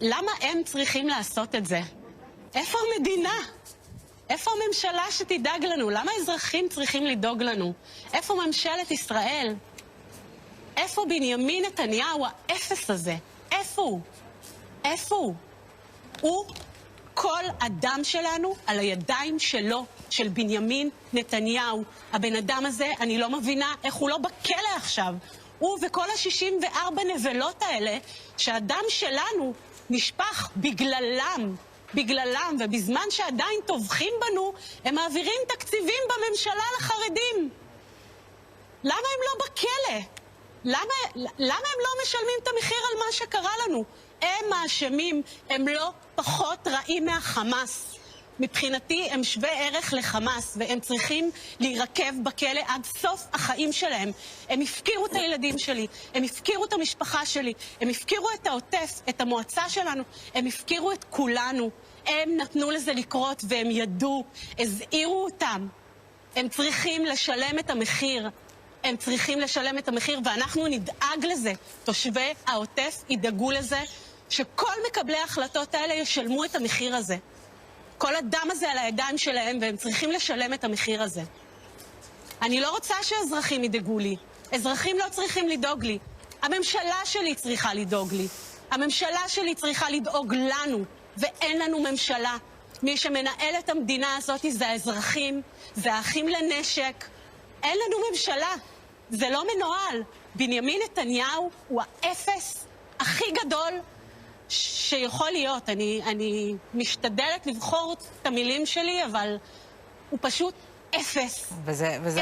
למה הם צריכים לעשות את זה? איפה המדינה? איפה הממשלה שתדאג לנו? למה האזרחים צריכים לדאוג לנו? איפה ממשלת ישראל? איפה בנימין נתניהו, האפס הזה? איפה הוא? איפה הוא? הוא כל אדם שלנו על הידיים שלו, של בנימין נתניהו. הבן אדם הזה, אני לא מבינה איך הוא לא בכלא עכשיו. הוא וכל ה-64 נבלות האלה, שהדם שלנו נשפך בגללם, ובזמן שעדיין טובחים בנו, הם מעבירים תקציבים בממשלה לחרדים. למה הם לא בכלא? למה הם לא משלמים את המחיר על מה שקרה לנו? הם האשמים, הם לא פחות רעים מהחמאס. מבחינתי הם שווה ערך לחמאס, והם צריכים להירקב בכלא עד סוף החיים שלהם. הם הפקירו את הילדים שלי, הם הפקירו את המשפחה שלי, הם הפקירו את העוטף, את המועצה שלנו, הם הפקירו את כולנו. הם נתנו לזה לקרות והם ידעו, הזהירו אותם. הם צריכים לשלם את המחיר. הם צריכים לשלם את המחיר, ואנחנו נדאג לזה. תושבי העוטף ידאגו לזה שכל מקבלי ההחלטות האלה ישלמו את המחיר הזה. כל הדם הזה על הידיים שלהם, והם צריכים לשלם את המחיר הזה. אני לא רוצה שאזרחים ידאגו לי. אזרחים לא צריכים לדאוג לי. הממשלה שלי צריכה לדאוג לי. הממשלה שלי צריכה לדאוג לנו, ואין לנו ממשלה. מי שמנהל את המדינה הזאת זה האזרחים, זה האחים לנשק. אין לנו ממשלה. זה לא מנוהל. בנימין נתניהו הוא האפס הכי גדול שיכול להיות. אני משתדלת לבחור את המילים שלי, אבל הוא פשוט אפס. וזה